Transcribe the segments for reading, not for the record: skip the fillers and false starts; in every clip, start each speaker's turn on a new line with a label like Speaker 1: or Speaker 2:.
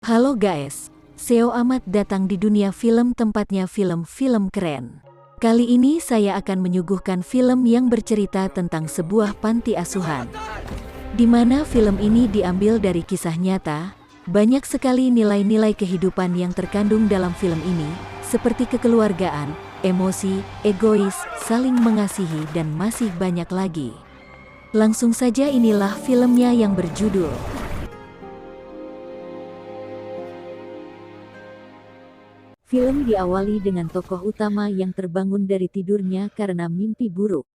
Speaker 1: Halo guys, Seo Ahmad datang di dunia film, tempatnya film-film keren. Kali ini saya akan menyuguhkan film yang bercerita tentang sebuah panti asuhan. Di mana film ini diambil dari kisah nyata, banyak sekali nilai-nilai kehidupan yang terkandung dalam film ini, seperti kekeluargaan, emosi, egois, saling mengasihi dan masih banyak lagi. Langsung saja inilah filmnya yang berjudul Film diawali dengan tokoh utama yang terbangun dari tidurnya karena mimpi buruk.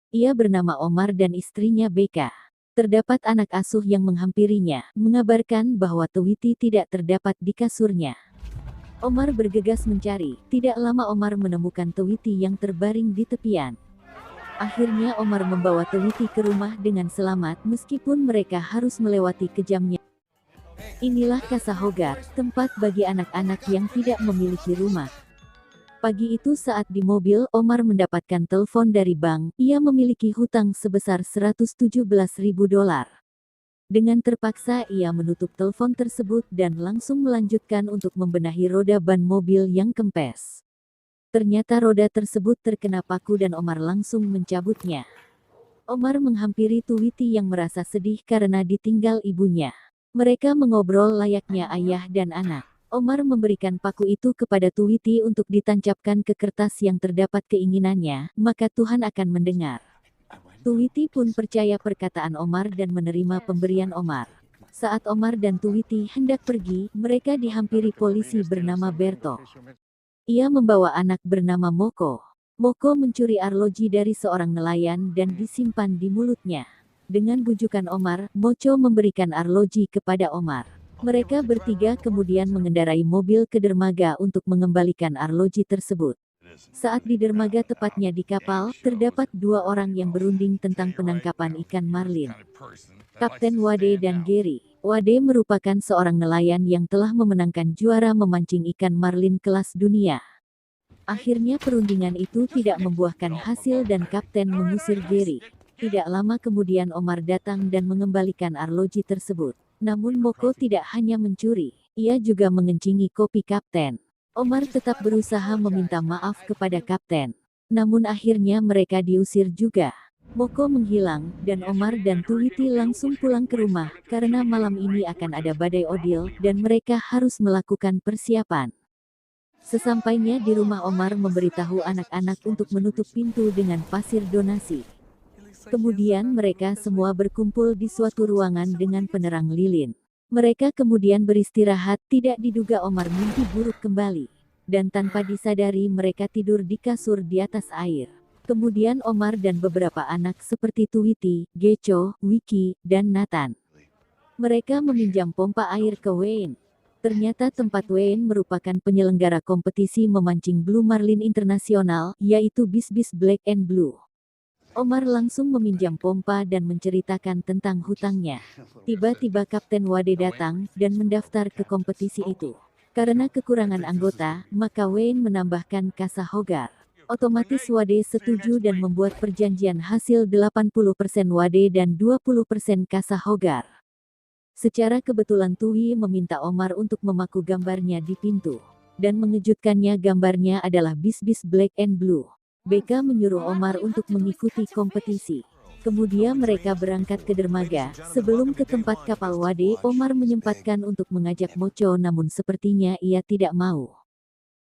Speaker 1: Ia bernama Omar dan istrinya Beka. Terdapat anak asuh yang menghampirinya, mengabarkan bahwa Tweety tidak terdapat di kasurnya. Omar bergegas mencari, tidak lama Omar menemukan Tweety yang terbaring di tepian. Akhirnya Omar membawa Tweety ke rumah dengan selamat meskipun mereka harus melewati kejamnya. Inilah Casa Hogar, tempat bagi anak-anak yang tidak memiliki rumah. Pagi itu saat di mobil, Omar mendapatkan telepon dari bank. Ia memiliki hutang sebesar $117.000. Dengan terpaksa ia menutup telepon tersebut dan langsung melanjutkan untuk membenahi roda ban mobil yang kempes. Ternyata roda tersebut terkena paku dan Omar langsung mencabutnya. Omar menghampiri Tweety yang merasa sedih karena ditinggal ibunya. Mereka mengobrol layaknya ayah dan anak. Omar memberikan paku itu kepada Tweety untuk ditancapkan ke kertas yang terdapat keinginannya, maka Tuhan akan mendengar. Tweety pun percaya perkataan Omar dan menerima pemberian Omar. Saat Omar dan Tweety hendak pergi, mereka dihampiri polisi bernama Berto. Ia membawa anak bernama Moko. Moko mencuri arloji dari seorang nelayan dan disimpan di mulutnya. Dengan bujukan Omar, Moco memberikan arloji kepada Omar. Mereka bertiga kemudian mengendarai mobil ke dermaga untuk mengembalikan arloji tersebut. Saat di dermaga tepatnya di kapal, terdapat dua orang yang berunding tentang penangkapan ikan marlin. Kapten Wade dan Gary. Wade merupakan seorang nelayan yang telah memenangkan juara memancing ikan marlin kelas dunia. Akhirnya perundingan itu tidak membuahkan hasil dan kapten mengusir Gary. Tidak lama kemudian Omar datang dan mengembalikan arloji tersebut. Namun Moko tidak hanya mencuri, ia juga mengencingi kopi kapten. Omar tetap berusaha meminta maaf kepada kapten. Namun akhirnya mereka diusir juga. Moko menghilang, dan Omar dan Tweety langsung pulang ke rumah, karena malam ini akan ada badai Odil, dan mereka harus melakukan persiapan. Sesampainya di rumah Omar memberitahu anak-anak untuk menutup pintu dengan pasir donasi. Kemudian mereka semua berkumpul di suatu ruangan dengan penerang lilin. Mereka kemudian beristirahat, tidak diduga Omar mimpi buruk kembali. Dan tanpa disadari mereka tidur di kasur di atas air. Kemudian Omar dan beberapa anak seperti Tweety, Gecho, Wiki, dan Nathan. Mereka meminjam pompa air ke Wayne. Ternyata tempat Wayne merupakan penyelenggara kompetisi memancing Blue Marlin Internasional, yaitu bis-bis Black and Blue. Omar langsung meminjam pompa dan menceritakan tentang hutangnya. Tiba-tiba Kapten Wade datang dan mendaftar ke kompetisi itu. Karena kekurangan anggota, maka Wayne menambahkan Casa Hogar. Otomatis Wade setuju dan membuat perjanjian hasil 80% Wade dan 20% Casa Hogar. Secara kebetulan Tui meminta Omar untuk memaku gambarnya di pintu. Dan mengejutkannya gambarnya adalah bis-bis Black and Blue. Beka menyuruh Omar untuk mengikuti kompetisi. Kemudian mereka berangkat ke dermaga. Sebelum ke tempat kapal Wade, Omar menyempatkan untuk mengajak Moco namun sepertinya ia tidak mau.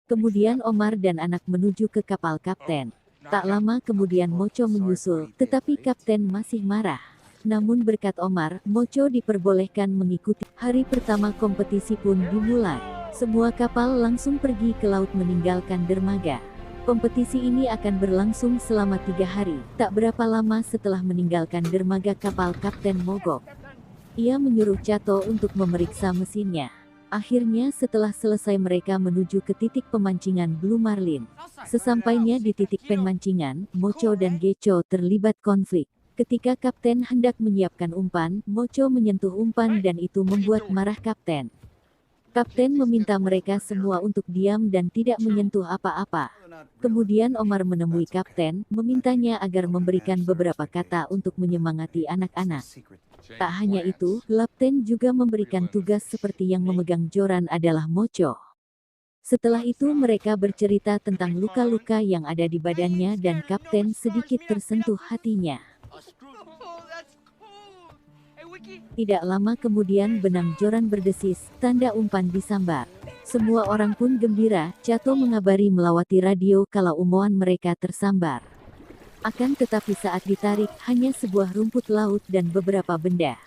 Speaker 1: Kemudian Omar dan anak menuju ke kapal kapten. Tak lama kemudian Moco menyusul, tetapi kapten masih marah. Namun berkat Omar, Moco diperbolehkan mengikuti. Hari pertama kompetisi pun dimulai. Semua kapal langsung pergi ke laut meninggalkan dermaga. Kompetisi ini akan berlangsung selama 3 hari. Tak berapa lama setelah meninggalkan dermaga kapal Kapten mogok. Ia menyuruh Chato untuk memeriksa mesinnya. Akhirnya setelah selesai mereka menuju ke titik pemancingan Blue Marlin. Sesampainya di titik pemancingan, Moco dan Gecho terlibat konflik. Ketika Kapten hendak menyiapkan umpan, Moco menyentuh umpan dan itu membuat marah Kapten. Kapten meminta mereka semua untuk diam dan tidak menyentuh apa-apa. Kemudian Omar menemui Kapten, memintanya agar memberikan beberapa kata untuk menyemangati anak-anak. Tak hanya itu, Kapten juga memberikan tugas seperti yang memegang joran adalah Mocho. Setelah itu mereka bercerita tentang luka-luka yang ada di badannya dan Kapten sedikit tersentuh hatinya. Tidak lama kemudian benang joran berdesis, tanda umpan disambar. Semua orang pun gembira, Cato mengabari melewati radio kalau umoan mereka tersambar. Akan tetapi saat ditarik, hanya sebuah rumput laut dan beberapa benda.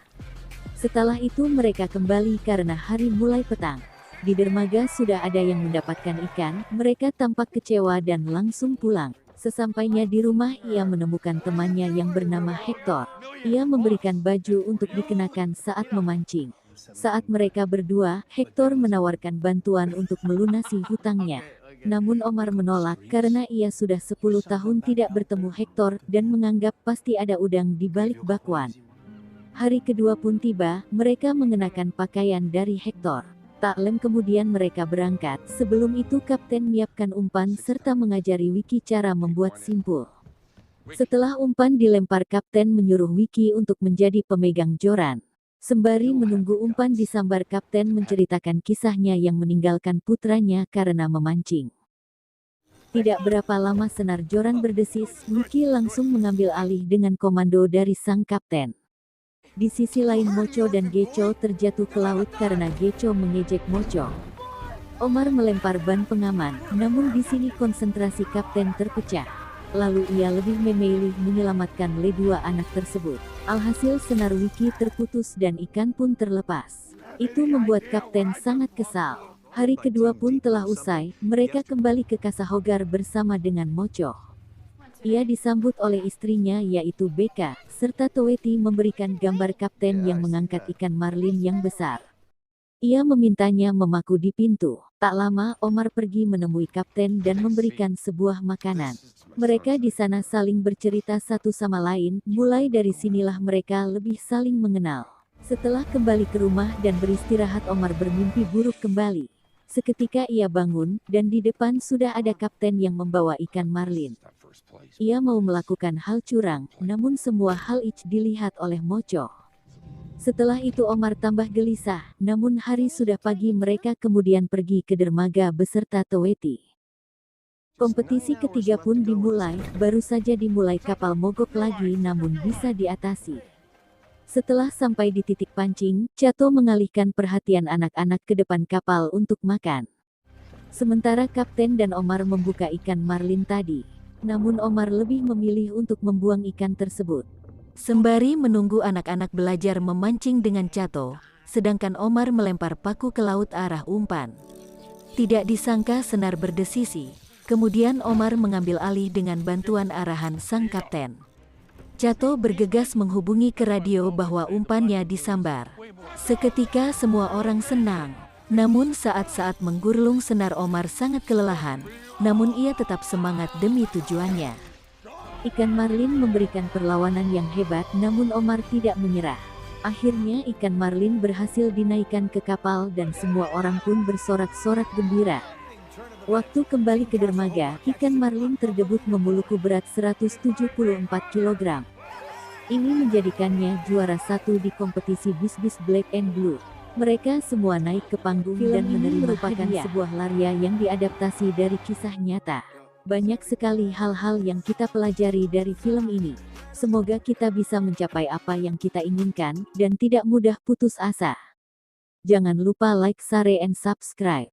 Speaker 1: Setelah itu mereka kembali karena hari mulai petang. Di dermaga sudah ada yang mendapatkan ikan, mereka tampak kecewa dan langsung pulang. Sesampainya di rumah ia menemukan temannya yang bernama Hector. Ia memberikan baju untuk dikenakan saat memancing. Saat mereka berdua, Hector menawarkan bantuan untuk melunasi hutangnya. Namun Omar menolak karena ia sudah 10 tahun tidak bertemu Hector dan menganggap pasti ada udang di balik bakwan. Hari kedua pun tiba, mereka mengenakan pakaian dari Hector. Tak lama kemudian mereka berangkat, sebelum itu Kapten menyiapkan umpan serta mengajari Wiki cara membuat simpul. Setelah umpan dilempar Kapten menyuruh Wiki untuk menjadi pemegang joran. Sembari menunggu umpan disambar Kapten menceritakan kisahnya yang meninggalkan putranya karena memancing. Tidak berapa lama senar joran berdesis, Wiki langsung mengambil alih dengan komando dari sang Kapten. Di sisi lain Mocho dan Geco terjatuh ke laut karena Geco mengejek Mocho. Omar melempar ban pengaman, namun di sini konsentrasi Kapten terpecah. Lalu ia lebih memilih menyelamatkan dua anak tersebut. Alhasil senar Wiki terputus dan ikan pun terlepas. Itu membuat Kapten sangat kesal. Hari kedua pun telah usai, mereka kembali ke Kasahogar bersama dengan Mocho. Ia disambut oleh istrinya yaitu Beka, serta Toweti memberikan gambar Kapten yang mengangkat ikan marlin yang besar. Ia memintanya memaku di pintu. Tak lama, Omar pergi menemui Kapten dan memberikan sebuah makanan. Mereka di sana saling bercerita satu sama lain, mulai dari sinilah mereka lebih saling mengenal. Setelah kembali ke rumah dan beristirahat Omar bermimpi buruk kembali. Seketika ia bangun, dan di depan sudah ada Kapten yang membawa ikan marlin. Ia mau melakukan hal curang, namun semua hal itu dilihat oleh Mocho. Setelah itu Omar tambah gelisah, namun hari sudah pagi mereka kemudian pergi ke dermaga beserta Toweti. Kompetisi ketiga pun dimulai, baru saja dimulai kapal mogok lagi namun bisa diatasi. Setelah sampai di titik pancing, Cato mengalihkan perhatian anak-anak ke depan kapal untuk makan. Sementara Kapten dan Omar membuka ikan marlin tadi. Namun Omar lebih memilih untuk membuang ikan tersebut. Sembari menunggu anak-anak belajar memancing dengan Cato, sedangkan Omar melempar paku ke laut arah umpan. Tidak disangka senar berdesisi, kemudian Omar mengambil alih dengan bantuan arahan sang Kapten. Cato bergegas menghubungi ke radio bahwa umpannya disambar. Seketika semua orang senang. Namun saat-saat menggulung senar Omar sangat kelelahan, namun ia tetap semangat demi tujuannya. Ikan marlin memberikan perlawanan yang hebat namun Omar tidak menyerah. Akhirnya ikan marlin berhasil dinaikkan ke kapal dan semua orang pun bersorak-sorak gembira. Waktu kembali ke dermaga, ikan marlin terdebut memiliki berat 174 kg. Ini menjadikannya juara satu di kompetisi bis-bis Black and Blue. Mereka semua naik ke panggung dan menerima merupakan sebuah larya yang diadaptasi dari kisah nyata. Banyak sekali hal-hal yang kita pelajari dari film ini. Semoga kita bisa mencapai apa yang kita inginkan, dan tidak mudah putus asa. Jangan lupa like, share, and subscribe.